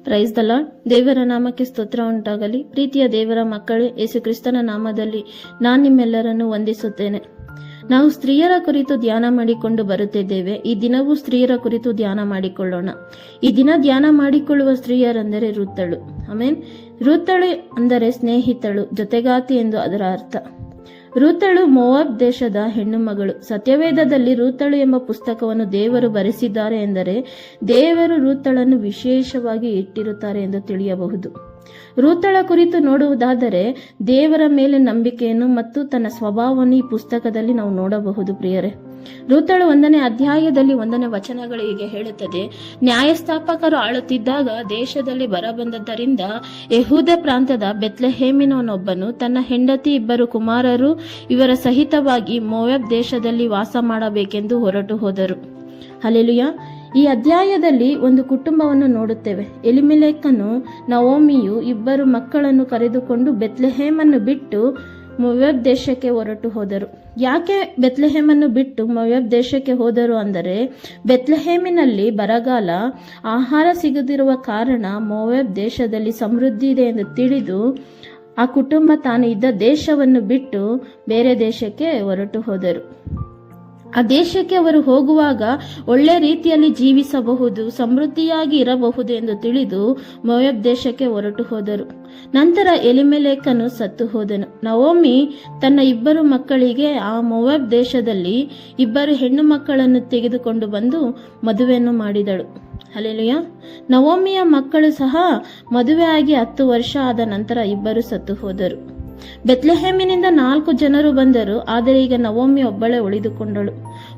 Praise the lord. ದೇವರ ನಾಮಕ್ಕೆ ಸ್ತೋತ್ರ ಉಂಟಾಗಲಿ. ಪ್ರೀತಿಯ ದೇವರ ಮಕ್ಕಳೇ, ಯೇಸು ಕ್ರಿಸ್ತನ ನಾಮದಲ್ಲಿ ನಾನು ನಿಮ್ಮೆಲ್ಲರನ್ನು ವಂದಿಸುತ್ತೇನೆ. ನಾವು ಸ್ತ್ರೀಯರ ಕುರಿತು ಧ್ಯಾನ ಮಾಡಿಕೊಂಡು ಬರುತ್ತಿದ್ದೇವೆ. ಈ ದಿನವೂ ಸ್ತ್ರೀಯರ ಕುರಿತು ಧ್ಯಾನ ಮಾಡಿಕೊಳ್ಳೋಣ. ಈ ದಿನ ಧ್ಯಾನ ಮಾಡಿಕೊಳ್ಳುವ ಸ್ತ್ರೀಯರೆಂದರೆ ರುತ್ತಳು. ಆಮೇನ್. ರುತ್ತಳು ಅಂದರೆ ಸ್ನೇಹಿತಳು, ಜೊತೆಗಾತಿ ಎಂದು ಅದರ ಅರ್ಥ. ರೂತಳು ಮೋವಾಬ್ ದೇಶದ ಹೆಣ್ಣು ಮಗಳು. ಸತ್ಯವೇದದಲ್ಲಿ ರೂತಳು ಎಂಬ ಪುಸ್ತಕವನ್ನು ದೇವರು ಬರೆಸಿದ್ದಾರೆ ಎಂದರೆ ದೇವರು ರೂತಳನ್ನು ವಿಶೇಷವಾಗಿ ಇಟ್ಟಿರುತ್ತಾರೆ ಎಂದು ತಿಳಿಯಬಹುದು. ರೂತಳ ಕುರಿತು ನೋಡುವುದಾದರೆ ದೇವರ ಮೇಲೆ ನಂಬಿಕೆಯನ್ನು ಮತ್ತು ತನ್ನ ಸ್ವಭಾವವನ್ನು ಈ ಪುಸ್ತಕದಲ್ಲಿ ನಾವು ನೋಡಬಹುದು. ಪ್ರಿಯರೇ, ರೂತಳು 1ನೇ ಅಧ್ಯಾಯದಲ್ಲಿ 1ನೇ ವಚನಗಳು ಹೀಗೆ ಹೇಳುತ್ತದೆ: ನ್ಯಾಯಸ್ಥಾಪಕರು ಆಳುತ್ತಿದ್ದಾಗ ದೇಶದಲ್ಲಿ ಬರಬಂದದ್ದರಿಂದ ಯೆಹೂದ ಪ್ರಾಂತ್ಯದ ಬೆತ್ಲೆಹೇಮಿನವನೊಬ್ಬನು ತನ್ನ ಹೆಂಡತಿ 2 ಕುಮಾರರು ಇವರ ಸಹಿತವಾಗಿ ಮೋವಾಬ್ ದೇಶದಲ್ಲಿ ವಾಸ ಮಾಡಬೇಕೆಂದು ಹೊರಟು ಹೋದರು. ಹಲ್ಲೆಲೂಯಾ. ಈ ಅಧ್ಯಾಯದಲ್ಲಿ ಒಂದು ಕುಟುಂಬವನ್ನು ನೋಡುತ್ತೇವೆ. ಎಲಿಮೆಲೆಕನು ನವೋಮಿಯು 2 ಮಕ್ಕಳನ್ನು ಕರೆದುಕೊಂಡು ಬೆತ್ಲೆಹೇಮನ್ನು ಬಿಟ್ಟು ಮೋವಾಬ್ ದೇಶಕ್ಕೆ ಹೊರಟು ಹೋದರು. ಯಾಕೆ ಬೆತ್ಲೆಹೇಮನ್ನು ಬಿಟ್ಟು ಮೋವಾಬ್ ದೇಶಕ್ಕೆ ಹೋದರು ಅಂದರೆ, ಬೆತ್ಲೆಹೇಮಿನಲ್ಲಿ ಬರಗಾಲ, ಆಹಾರ ಸಿಗದಿರುವ ಕಾರಣ ಮೋವಾಬ್ ದೇಶದಲ್ಲಿ ಸಮೃದ್ಧಿ ಇದೆ ಎಂದು ತಿಳಿದು ಆ ಕುಟುಂಬ ತಾನು ಇದ್ದ ದೇಶವನ್ನು ಬಿಟ್ಟು ಬೇರೆ ದೇಶಕ್ಕೆ ಹೊರಟು ಹೋದರು. ಆ ದೇಶಕ್ಕೆ ಅವರು ಹೋಗುವಾಗ ಒಳ್ಳೆ ರೀತಿಯಲ್ಲಿ ಜೀವಿಸಬಹುದು, ಸಮೃದ್ಧಿಯಾಗಿ ಇರಬಹುದು ಎಂದು ತಿಳಿದು ಮೋವಾಬ್ ದೇಶಕ್ಕೆ ಹೊರಟು ಹೋದರು. ನಂತರ ಎಲಿಮೆಲೆಕನು ಸತ್ತು ಹೋದನು. ನವೋಮಿ ತನ್ನ 2 ಮಕ್ಕಳಿಗೆ ಆ ಮೋವಾಬ್ ದೇಶದಲ್ಲಿ 2 ಹೆಣ್ಣು ಮಕ್ಕಳನ್ನು ತೆಗೆದುಕೊಂಡು ಬಂದು ಮದುವೆಯನ್ನು ಮಾಡಿದಳು. ಹಲ್ಲೆಲೂಯಾ. ನವೋಮಿಯ ಮಕ್ಕಳು ಸಹ ಮದುವೆ ಆಗಿ 10 ವರ್ಷ ಆದ ನಂತರ 2 ಸತ್ತು ಹೋದರು. ಬೆತ್ಲೆಹೇಮಿನಿಂದ 4 ಜನರು ಬಂದರು, ಆದರೆ ಈಗ ನವೋಮಿ ಒಬ್ಬಳೇ ಉಳಿದುಕೊಂಡಳು.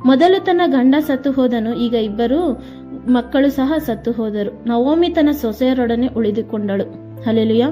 ಮೊದಲು ತನ್ನ ಗಂಡ ಸತ್ತು ಹೋದನು, ಈಗ 2 ಮಕ್ಕಳು ಸಹ ಸತ್ತು ಹೋದರು. ನವೋಮಿ ತನ್ನ ಸೊಸೆಯರೊಡನೆ ಉಳಿದುಕೊಂಡಳು. ಹಲ್ಲೆಲೂಯಾ.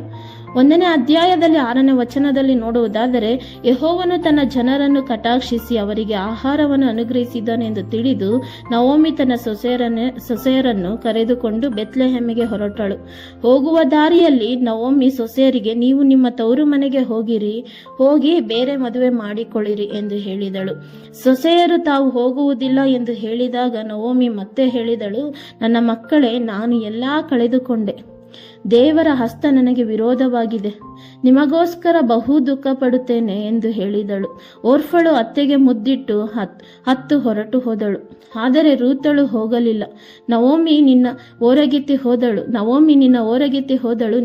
1ನೇ ಅಧ್ಯಾಯದಲ್ಲಿ 6ನೇ ವಚನದಲ್ಲಿ ನೋಡುವುದಾದರೆ, ಯೆಹೋವನು ತನ್ನ ಜನರನ್ನು ಕಟಾಕ್ಷಿಸಿ ಅವರಿಗೆ ಆಹಾರವನ್ನು ಅನುಗ್ರಹಿಸಿದ್ದಾನೆ ಎಂದು ತಿಳಿದು ನವೋಮಿ ತನ್ನ ಸೊಸೆಯರನ್ನು ಕರೆದುಕೊಂಡು ಬೆತ್ಲೆಹೇಮಿಗೆ ಹೊರಟಳು. ಹೋಗುವ ದಾರಿಯಲ್ಲಿ ನವೋಮಿ ಸೊಸೆಯರಿಗೆ, ನೀವು ನಿಮ್ಮ ತವರು ಮನೆಗೆ ಹೋಗಿ ಬೇರೆ ಮದುವೆ ಮಾಡಿಕೊಳ್ಳಿರಿ ಎಂದು ಹೇಳಿದಳು. ಸೊಸೆಯರು ತಾವು ಹೋಗುವುದಿಲ್ಲ ಎಂದು ಹೇಳಿದಾಗ ನವೋಮಿ ಮತ್ತೆ ಹೇಳಿದಳು, ನನ್ನ ಮಕ್ಕಳೇ, ನಾನು ಎಲ್ಲಾ ಕಳೆದುಕೊಂಡೆ. ದೇವರ ಹಸ್ತ ನನಗೆ ವಿರೋಧವಾಗಿದೆ. ನಿಮಗೋಸ್ಕರ ಬಹು ದುಃಖ ಪಡುತ್ತೇನೆ ಎಂದು ಹೇಳಿದಳು. ಓರ್ಫಳು ಅತ್ತೆಗೆ ಮುದ್ದಿಟ್ಟು ಹತ್ತು ಹೊರಟು ಹೋದಳು. ಆದರೆ ರೂತಳು ಹೋಗಲಿಲ್ಲ. ನವೋಮಿ ನಿನ್ನ ಓರಗಿತ್ತಿ ಹೋದಳು,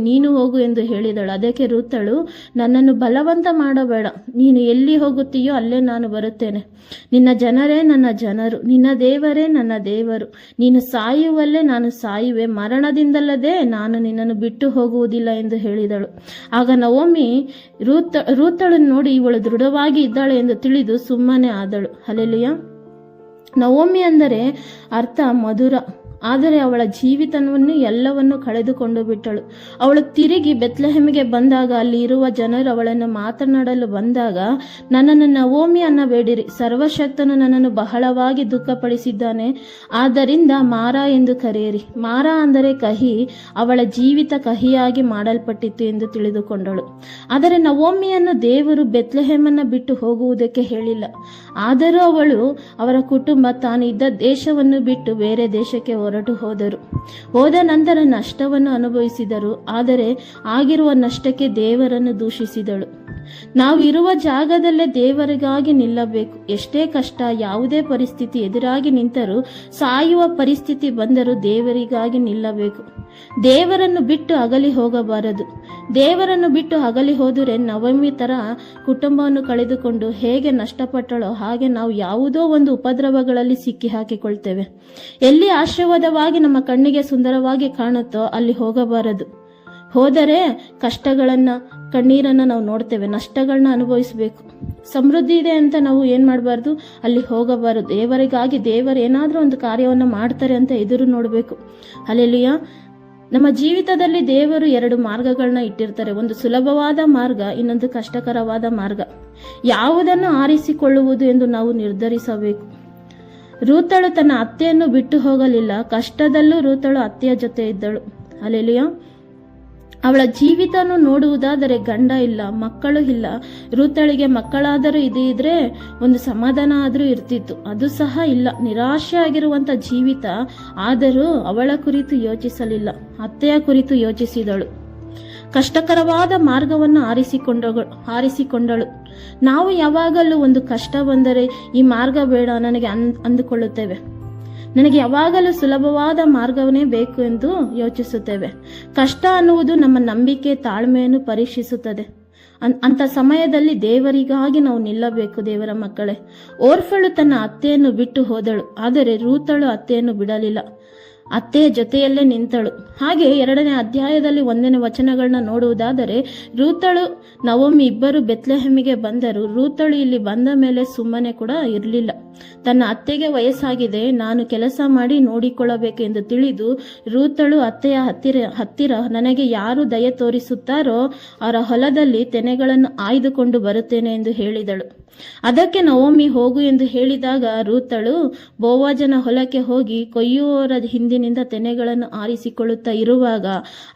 ನೀನು ಹೋಗು ಎಂದು ಹೇಳಿದಳು. ಅದಕ್ಕೆ ರೂತಳು, ನನ್ನನ್ನು ಬಲವಂತ ಮಾಡಬೇಡ. ನೀನು ಎಲ್ಲಿ ಹೋಗುತ್ತೀಯೋ ಅಲ್ಲೇ ನಾನು ಬರುತ್ತೇನೆ. ನಿನ್ನ ಜನರೇ ನನ್ನ ಜನರು, ನಿನ್ನ ದೇವರೇ ನನ್ನ ದೇವರು. ನೀನು ಸಾಯುವಲ್ಲೇ ನಾನು ಸಾಯುವೆ, ಮರಣದಿಂದಲ್ಲದೆ ನಾನು ನಿನ್ನನ್ನು ಬಿಟ್ಟು ಹೋಗುವುದಿಲ್ಲ ಎಂದು ಹೇಳಿದಳು. ಆಗ ನವೋಮಿ ರೂತಳನ್ನು ನೋಡಿ ಇವಳು ದೃಢವಾಗಿ ಇದ್ದಾಳೆ ಎಂದು ತಿಳಿದು ಸುಮ್ಮನೆ ಆದಳು. ಹಲ್ಲೆಲೂಯಾ. ನವೋಮಿ ಅಂದರೆ ಅರ್ಥ ಮಧುರ, ಆದರೆ ಅವಳ ಜೀವಿತವನ್ನು ಎಲ್ಲವನ್ನು ಕಳೆದುಕೊಂಡು ಬಿಟ್ಟಳು. ಅವಳು ತಿರುಗಿ ಬೆತ್ಲೆಹೇಮಿಗೆ ಬಂದಾಗ ಅಲ್ಲಿ ಇರುವ ಜನರು ಅವಳನ್ನು ಮಾತನಾಡಲು ಬಂದಾಗ, ನನ್ನನ್ನು ನವೋಮಿ ಅನ್ನಬೇಡಿರಿ, ಸರ್ವಶಕ್ತನು ನನ್ನನ್ನು ಬಹಳವಾಗಿ ದುಃಖಪಡಿಸಿದ್ದಾನೆ, ಆದ್ದರಿಂದ ಮಾರಾ ಎಂದು ಕರೆಯಿರಿ. ಮಾರಾ ಅಂದರೆ ಕಹಿ, ಅವಳ ಜೀವಿತ ಕಹಿಯಾಗಿ ಮಾಡಲ್ಪಟ್ಟಿತ್ತು ಎಂದು ತಿಳಿದುಕೊಂಡಳು. ಆದರೆ ನವೋಮಿಯನ್ನು ದೇವರು ಬೆತ್ಲೆಹೇಮನ್ನು ಬಿಟ್ಟು ಹೋಗುವುದಕ್ಕೆ ಹೇಳಿಲ್ಲ. ಆದರೂ ಅವರ ಕುಟುಂಬ ತಾನು ಇದ್ದ ದೇಶವನ್ನು ಬಿಟ್ಟು ಬೇರೆ ದೇಶಕ್ಕೆ ಹೊರಟು ಹೋದರು. ಹೋದ ನಂತರ ನಷ್ಟವನ್ನು ಅನುಭವಿಸಿದರು, ಆದರೆ ಆಗಿರುವ ನಷ್ಟಕ್ಕೆ ದೇವರನ್ನು ದೂಷಿಸಿದಳು. ನಾವು ಇರುವ ಜಾಗದಲ್ಲೇ ದೇವರಿಗಾಗಿ ನಿಲ್ಲಬೇಕು. ಎಷ್ಟೇ ಕಷ್ಟ, ಯಾವುದೇ ಪರಿಸ್ಥಿತಿ ಎದುರಾಗಿ ನಿಂತರೂ, ಸಾಯುವ ಪರಿಸ್ಥಿತಿ ಬಂದರೂ ದೇವರಿಗಾಗಿ ನಿಲ್ಲಬೇಕು. ದೇವರನ್ನು ಬಿಟ್ಟು ಅಗಲಿ ಹೋಗಬಾರದು. ದೇವರನ್ನು ಬಿಟ್ಟು ಅಗಲಿ ಹೋದರೆ ನವಮಿ ತರ ಕುಟುಂಬವನ್ನು ಕಳೆದುಕೊಂಡು ಹೇಗೆ ನಷ್ಟಪಟ್ಟಳೋ ಹಾಗೆ ನಾವು ಯಾವುದೋ ಒಂದು ಉಪದ್ರವಗಳಲ್ಲಿ ಸಿಕ್ಕಿ ಹಾಕಿಕೊಳ್ತೇವೆ. ಎಲ್ಲಿ ಆಶೀರ್ವಾದವಾಗಿ ನಮ್ಮ ಕಣ್ಣಿಗೆ ಸುಂದರವಾಗಿ ಕಾಣುತ್ತೋ ಅಲ್ಲಿ ಹೋಗಬಾರದು. ಹೋದರೆ ಕಣ್ಣೀರನ್ನ ನಾವು ನೋಡ್ತೇವೆ, ನಷ್ಟಗಳನ್ನ ಅನುಭವಿಸಬೇಕು. ಸಮೃದ್ಧಿ ಇದೆ ಅಂತ ನಾವು ಏನ್ ಮಾಡಬಾರ್ದು, ಅಲ್ಲಿ ಹೋಗಬಾರದು. ದೇವರಿಗಾಗಿ ದೇವರು ಏನಾದ್ರೂ ಒಂದು ಕಾರ್ಯವನ್ನು ಮಾಡ್ತಾರೆ ಅಂತ ಎದುರು ನೋಡಬೇಕು. ಹಲ್ಲೆಲೂಯಾ. ನಮ್ಮ ಜೀವಿತದಲ್ಲಿ ದೇವರು 2 ಮಾರ್ಗಗಳನ್ನ ಇಟ್ಟಿರ್ತಾರೆ. ಒಂದು ಸುಲಭವಾದ ಮಾರ್ಗ, ಇನ್ನೊಂದು ಕಷ್ಟಕರವಾದ ಮಾರ್ಗ. ಯಾವುದನ್ನು ಆರಿಸಿಕೊಳ್ಳುವುದು ಎಂದು ನಾವು ನಿರ್ಧರಿಸಬೇಕು. ರೂತಳು ತನ್ನ ಅತ್ತೆಯನ್ನು ಬಿಟ್ಟು ಹೋಗಲಿಲ್ಲ. ಕಷ್ಟದಲ್ಲೂ ರೂತಳು ಅತ್ತೆಯ ಜೊತೆ ಇದ್ದಳು. ಹಲ್ಲೆಲೂಯಾ. ಅವಳ ಜೀವಿತನು ನೋಡುವುದಾದರೆ ಗಂಡ ಇಲ್ಲ, ಮಕ್ಕಳು ಇಲ್ಲ. ರೂತಳಿಗೆ ಮಕ್ಕಳಾದರೂ ಇದ್ರೆ ಒಂದು ಸಮಾಧಾನ ಆದರೂ ಇರ್ತಿತ್ತು, ಅದು ಸಹ ಇಲ್ಲ. ನಿರಾಶೆ ಆಗಿರುವಂತ ಜೀವಿತ. ಆದರೂ ಅವಳ ಕುರಿತು ಯೋಚಿಸಲಿಲ್ಲ, ಅತ್ತೆಯ ಕುರಿತು ಯೋಚಿಸಿದಳು. ಕಷ್ಟಕರವಾದ ಮಾರ್ಗವನ್ನು ಆರಿಸಿಕೊಂಡಳು. ನಾವು ಯಾವಾಗಲೂ ಒಂದು ಕಷ್ಟ ಬಂದರೆ ಈ ಮಾರ್ಗ ಬೇಡ ನನಗೆ ಅಂದುಕೊಳ್ಳುತ್ತೇವೆ. ನನಗೆ ಯಾವಾಗಲೂ ಸುಲಭವಾದ ಮಾರ್ಗವನ್ನೇ ಬೇಕು ಎಂದು ಯೋಚಿಸುತ್ತೇವೆ. ಕಷ್ಟ ಅನ್ನುವುದು ನಮ್ಮ ನಂಬಿಕೆ, ತಾಳ್ಮೆಯನ್ನು ಪರೀಕ್ಷಿಸುತ್ತದೆ. ಅಂತ ಸಮಯದಲ್ಲಿ ದೇವರಿಗಾಗಿ ನಾವು ನಿಲ್ಲಬೇಕು. ದೇವರ ಮಕ್ಕಳೇ, ಓರ್ಫಳು ತನ್ನ ಅತ್ತೆಯನ್ನು ಬಿಟ್ಟು ಹೋದಳು, ಆದರೆ ರೂತಳು ಅತ್ತೆಯನ್ನು ಬಿಡಲಿಲ್ಲ, ಅತ್ತೆಯ ಜೊತೆಯಲ್ಲೇ ನಿಂತಳು. ಹಾಗೆ 2ನೇ ಅಧ್ಯಾಯದಲ್ಲಿ 1ನೇ ವಚನಗಳನ್ನ ನೋಡುವುದಾದರೆ, ರೂತಳು ನವೋಮಿ ಇಬ್ಬರು ಬೆತ್ಲೆಹೆಮಿಗೆ ಬಂದರು. ರೂತಳು ಇಲ್ಲಿ ಬಂದ ಮೇಲೆ ಸುಮ್ಮನೆ ಕೂಡ ಇರಲಿಲ್ಲ. ತನ್ನ ಅತ್ತೆಗೆ ವಯಸ್ಸಾಗಿದೆ, ನಾನು ಕೆಲಸ ಮಾಡಿ ನೋಡಿಕೊಳ್ಳಬೇಕು ಎಂದು ತಿಳಿದು ರೂತಳು ಅತ್ತೆಯ ಹತ್ತಿರ ನನಗೆ ಯಾರು ದಯೆ ತೋರಿಸುತ್ತಾರೋ ಅವರ ಹೊಲದಲ್ಲಿ ತೆನೆಗಳನ್ನು ಆಯ್ದುಕೊಂಡು ಬರುತ್ತೇನೆ ಎಂದು ಹೇಳಿದಳು. ಅದಕ್ಕೆ ನವೋಮಿ ಹೋಗು ಎಂದು ಹೇಳಿದಾಗ ರೂತಳು ಬೋವಾಜನ ಹೊಲಕ್ಕೆ ಹೋಗಿ ಕೊಯ್ಯುವವರ ಹಿಂದಿನಿಂದ ತೆನೆಗಳನ್ನು ಆರಿಸಿಕೊಳ್ಳುತ್ತಾ ಇರುವಾಗ,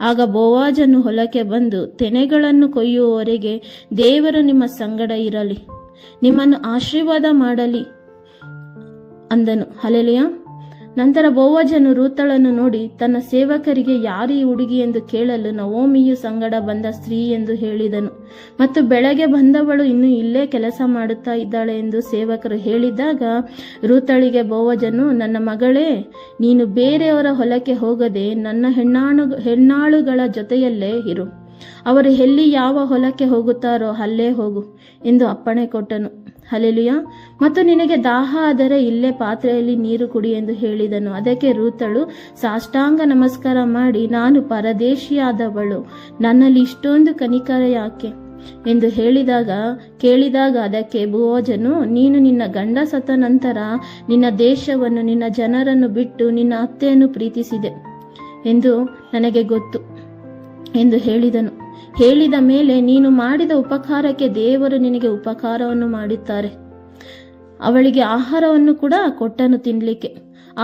ಆಗ ಬೋವಾಜನು ಹೊಲಕ್ಕೆ ಬಂದು, ತೆನೆಗಳನ್ನು ಕೊಯ್ಯುವವರೆಗೆ ದೇವರು ನಿಮ್ಮ ಸಂಗಡ ಇರಲಿ, ನಿಮ್ಮನ್ನು ಆಶೀರ್ವಾದ ಮಾಡಲಿ ಅಂದನು. ಹಲ್ಲೆಲೂಯ. ನಂತರ ಬೋವಜನು ರೂತಳನ್ನು ನೋಡಿ ತನ್ನ ಸೇವಕರಿಗೆ ಯಾರು ಈ ಹುಡುಗಿ ಎಂದು ಕೇಳಲು, ನವೋಮಿಯು ಸಂಗಡ ಬಂದ ಸ್ತ್ರೀ ಎಂದು ಹೇಳಿದನು. ಮತ್ತು ಬೆಳಗ್ಗೆ ಬಂದವಳು ಇನ್ನೂ ಇಲ್ಲೇ ಕೆಲಸ ಮಾಡುತ್ತಾ ಇದ್ದಾಳೆ ಎಂದು ಸೇವಕರು ಹೇಳಿದಾಗ, ರೂತಳಿಗೆ ಬೋವಜನು, ನನ್ನ ಮಗಳೇ, ನೀನು ಬೇರೆಯವರ ಹೊಲಕ್ಕೆ ಹೋಗದೆ ನನ್ನ ಹೆಣ್ಣಾಳುಗಳ ಜೊತೆಯಲ್ಲೇ ಇರು. ಅವರು ಎಲ್ಲಿ ಯಾವ ಹೊಲಕ್ಕೆ ಹೋಗುತ್ತಾರೋ ಅಲ್ಲೇ ಹೋಗು ಎಂದು ಅಪ್ಪಣೆ ಕೊಟ್ಟನು. ಹಲ್ಲೆಲೂಯ. ಮತ್ತು ನಿನಗೆ ದಾಹ ಆದರೆ ಇಲ್ಲೇ ಪಾತ್ರೆಯಲ್ಲಿ ನೀರು ಕುಡಿ ಎಂದು ಹೇಳಿದನು. ಅದಕ್ಕೆ ರೂತಳು ಸಾಷ್ಟಾಂಗ ನಮಸ್ಕಾರ ಮಾಡಿ, ನಾನು ಪರದೇಶಿಯಾದವಳು, ನನ್ನಲ್ಲಿ ಇಷ್ಟೊಂದು ಕನಿಕರ ಯಾಕೆ ಎಂದು ಕೇಳಿದಾಗ ಅದಕ್ಕೆ ಬೋವಜನು, ನೀನು ನಿನ್ನ ಗಂಡ ಸತ್ತ ನಂತರ ನಿನ್ನ ದೇಶವನ್ನು ನಿನ್ನ ಜನರನ್ನು ಬಿಟ್ಟು ನಿನ್ನ ಅತ್ತೆಯನ್ನು ಪ್ರೀತಿಸಿದೆ ಎಂದು ನನಗೆ ಗೊತ್ತು ಎಂದು ಹೇಳಿದನು. ಹೇಳಿದ ಮೇಲೆ, ನೀನು ಮಾಡಿದ ಉಪಕಾರಕ್ಕೆ ದೇವರು ನಿನಗೆ ಉಪಕಾರವನ್ನು ಮಾಡುತ್ತಾರೆ. ಅವಳಿಗೆ ಆಹಾರವನ್ನು ಕೂಡ ಕೊಟ್ಟನು ತಿನ್ನಲಿಕ್ಕೆ.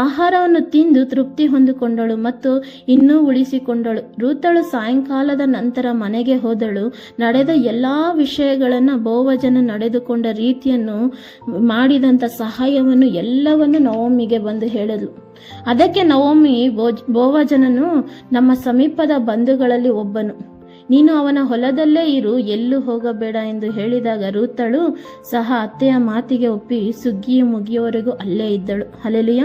ಆಹಾರವನ್ನು ತಿಂದು ತೃಪ್ತಿ ಹೊಂದಿಕೊಂಡಳು ಮತ್ತು ಇನ್ನೂ ಉಳಿಸಿಕೊಂಡಳು. ರೂತಳು ಸಾಯಂಕಾಲದ ನಂತರ ಮನೆಗೆ ಹೋದಳು. ನಡೆದ ಎಲ್ಲಾ ವಿಷಯಗಳನ್ನು, ಬೋವಜನ ನಡೆದುಕೊಂಡ ರೀತಿಯನ್ನು, ಮಾಡಿದಂಥ ಸಹಾಯವನ್ನು ಎಲ್ಲವನ್ನು ನವೋಮಿಗೆ ಬಂದು ಹೇಳಿದಳು. ಅದಕ್ಕೆ ನವೋಮಿ ಬೋವಜನನು ನಮ್ಮ ಸಮೀಪದ ಬಂಧುಗಳಲ್ಲಿ ಒಬ್ಬನು, ನೀನು ಅವನ ಹೊಲದಲ್ಲೇ ಇರು, ಎಲ್ಲೂ ಹೋಗಬೇಡ ಎಂದು ಹೇಳಿದಾಗ ರೂತಳು ಸಹ ಅತ್ತೆಯ ಮಾತಿಗೆ ಒಪ್ಪಿ ಸುಗ್ಗಿಯು ಮುಗಿಯುವವರೆಗೂ ಅಲ್ಲೇ ಇದ್ದಳು. ಹಲ್ಲೆಲೂಯ.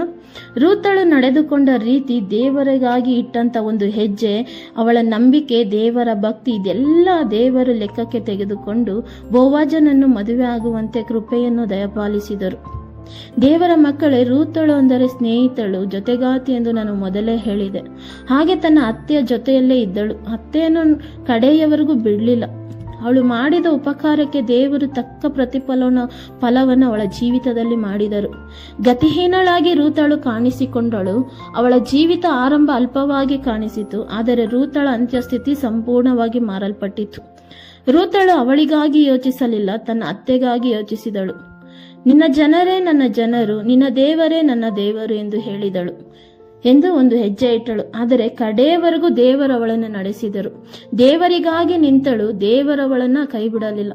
ರೂತಳು ನಡೆದುಕೊಂಡ ರೀತಿ, ದೇವರಿಗಾಗಿ ಇಟ್ಟಂತ ಒಂದು ಹೆಜ್ಜೆ, ಅವಳ ನಂಬಿಕೆ, ದೇವರ ಭಕ್ತಿ, ಇದೆಲ್ಲ ದೇವರು ಲೆಕ್ಕಕ್ಕೆ ತೆಗೆದುಕೊಂಡು ಬೋವಜನನ್ನು ಮದುವೆ ಆಗುವಂತೆ ಕೃಪೆಯನ್ನು ದಯಪಾಲಿಸಿದರು. ದೇವರ ಮಕ್ಕಳೇ, ರೂತಳು ಅಂದರೆ ಸ್ನೇಹಿತಳು, ಜೊತೆಗಾತಿ ಎಂದು ನಾನು ಮೊದಲೇ ಹೇಳಿದೆ. ಹಾಗೆ ತನ್ನ ಅತ್ತೆಯ ಜೊತೆಯಲ್ಲೇ ಇದ್ದಳು. ಅತ್ತೆಯನ್ನು ಕಡೆಯವರೆಗೂ ಬಿಡಲಿಲ್ಲ. ಅವಳು ಮಾಡಿದ ಉಪಕಾರಕ್ಕೆ ದೇವರು ತಕ್ಕ ಫಲವನ್ನು ಅವಳ ಜೀವಿತದಲ್ಲಿ ಮಾಡಿದರು. ಗತಿಹೀನಳಾಗಿ ರೂತಳು ಕಾಣಿಸಿಕೊಂಡಳು. ಅವಳ ಜೀವಿತ ಆರಂಭ ಅಲ್ಪವಾಗಿ ಕಾಣಿಸಿತು, ಆದರೆ ರೂತಳ ಅಂತ್ಯಸ್ಥಿತಿ ಸಂಪೂರ್ಣವಾಗಿ ಮಾರಲ್ಪಟ್ಟಿತು. ರೂತಳು ಅವಳಿಗಾಗಿ ಯೋಚಿಸಲಿಲ್ಲ, ತನ್ನ ಅತ್ತೆಗಾಗಿ ಯೋಚಿಸಿದಳು. ನಿನ್ನ ಜನರೇ ನನ್ನ ಜನರು, ನಿನ್ನ ದೇವರೇ ನನ್ನ ದೇವರು ಎಂದು ಹೇಳಿದಳು ಎಂದು ಒಂದು ಹೆಜ್ಜೆ ಇಟ್ಟಳು. ಆದರೆ ಕಡೆಯವರೆಗೂ ದೇವರು ಅವಳನ್ನು ನಡೆಸಿದರು. ದೇವರಿಗಾಗಿ ನಿಂತಳು, ದೇವರವಳನ್ನ ಕೈ ಬಿಡಲಿಲ್ಲ.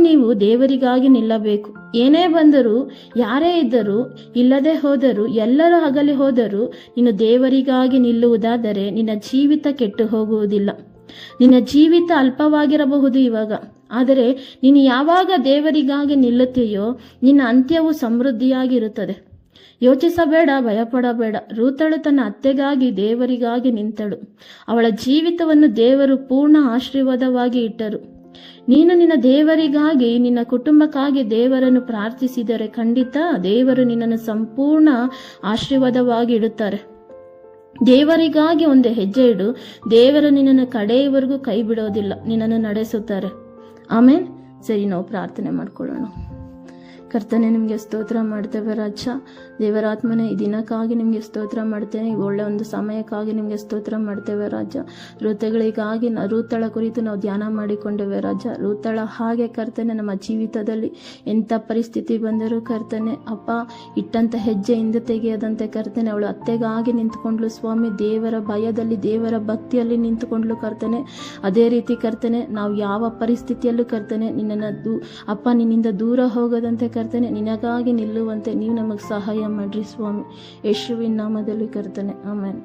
ನೀವು ದೇವರಿಗಾಗಿ ನಿಲ್ಲಬೇಕು. ಏನೇ ಬಂದರೂ, ಯಾರೇ ಇದ್ದರೂ, ಇಲ್ಲದೆ ಹೋದರೂ, ಎಲ್ಲರೂ ಅಗಲಿ ಹೋದರೂ, ನೀನು ದೇವರಿಗಾಗಿ ನಿಲ್ಲುವುದಾದರೆ ನಿನ್ನ ಜೀವಿತ ಕೆಟ್ಟು ಹೋಗುವುದಿಲ್ಲ. ನಿನ್ನ ಜೀವಿತ ಅಲ್ಪವಾಗಿರಬಹುದು ಇವಾಗ, ಆದರೆ ನೀನು ಯಾವಾಗ ದೇವರಿಗಾಗಿ ನಿಲ್ಲುತ್ತೀಯೋ ನಿನ್ನ ಅಂತ್ಯವು ಸಮೃದ್ಧಿಯಾಗಿರುತ್ತದೆ. ಯೋಚಿಸಬೇಡ, ಭಯಪಡಬೇಡ. ರೂತಳು ತನ್ನ ಅತ್ತೆಗಾಗಿ, ದೇವರಿಗಾಗಿ ನಿಂತಳು. ಅವಳ ಜೀವಿತವನ್ನು ದೇವರು ಪೂರ್ಣ ಆಶೀರ್ವಾದವಾಗಿ ಇಟ್ಟರು. ನೀನು ನಿನ್ನ ದೇವರಿಗಾಗಿ, ನಿನ್ನ ಕುಟುಂಬಕ್ಕಾಗಿ ದೇವರನ್ನು ಪ್ರಾರ್ಥಿಸಿದರೆ ಖಂಡಿತ ದೇವರು ನಿನ್ನನ್ನು ಸಂಪೂರ್ಣ ಆಶೀರ್ವಾದವಾಗಿ ಇಡುತ್ತಾರೆ. ದೇವರಿಗಾಗಿ ಒಂದು ಹೆಜ್ಜೆ ಇಡು, ದೇವರು ನಿನ್ನನ್ನು ಕಡೆಯವರೆಗೂ ಕೈ ಬಿಡೋದಿಲ್ಲ, ನಿನ್ನನ್ನು ನಡೆಸುತ್ತಾರೆ. ಆಮೇನ್. ಸರಿ, ನಾವು ಪ್ರಾರ್ಥನೆ ಮಾಡ್ಕೊಳ್ಳೋಣ. ಕರ್ತನೆ, ನಿಮಗೆ ಸ್ತೋತ್ರ ಮಾಡ್ತೇವೆ ರಾಜ. ದೇವರಾತ್ಮನೇ, ಈ ದಿನಕ್ಕಾಗಿ ನಿಮಗೆ ಸ್ತೋತ್ರ ಮಾಡ್ತೇನೆ. ಈ ಒಳ್ಳೆ ಒಂದು ಸಮಯಕ್ಕಾಗಿ ನಿಮಗೆ ಸ್ತೋತ್ರ ಮಾಡ್ತೇವೆ ರಾಜ. ಋತುಗಳಿಗಾಗಿ ರೂತಳ ಕುರಿತು ನಾವು ಧ್ಯಾನ ಮಾಡಿಕೊಂಡೇವೆ ರಾಜ. ರೂತಳ ಹಾಗೆ ಕರ್ತನೆ, ನಮ್ಮ ಜೀವಿತದಲ್ಲಿ ಎಂಥ ಪರಿಸ್ಥಿತಿ ಬಂದರೂ ಕರ್ತನೆ ಅಪ್ಪ, ಇಟ್ಟಂತ ಹೆಜ್ಜೆ ಹಿಂದೆ ತೆಗೆಯದಂತೆ ಕರ್ತನೆ ಅವಳು ಅತ್ತೆಗಾಗಿ ನಿಂತ್ಕೊಂಡ್ಲು ಸ್ವಾಮಿ. ದೇವರ ಭಯದಲ್ಲಿ, ದೇವರ ಭಕ್ತಿಯಲ್ಲಿ ನಿಂತುಕೊಂಡ್ಲು ಕರ್ತನೆ. ಅದೇ ರೀತಿ ಕರ್ತನೆ, ನಾವು ಯಾವ ಪರಿಸ್ಥಿತಿಯಲ್ಲೂ ಕರ್ತನೆ ನಿನ್ನನ್ನು ಅಪ್ಪ ನಿನ್ನಿಂದ ದೂರ ಹೋಗದಂತೆ ಕರ್ತನೆ, ನಿನಗಾಗಿ ನಿಲ್ಲುವಂತೆ ನೀವು ನಮಗೆ ಸಹಾಯ ಮಾಡ್ರಿ ಸ್ವಾಮಿ. ಯೇಸುವಿನ ನಾಮದಲ್ಲಿ ಕರ್ತನೆ, ಆಮೆನ್.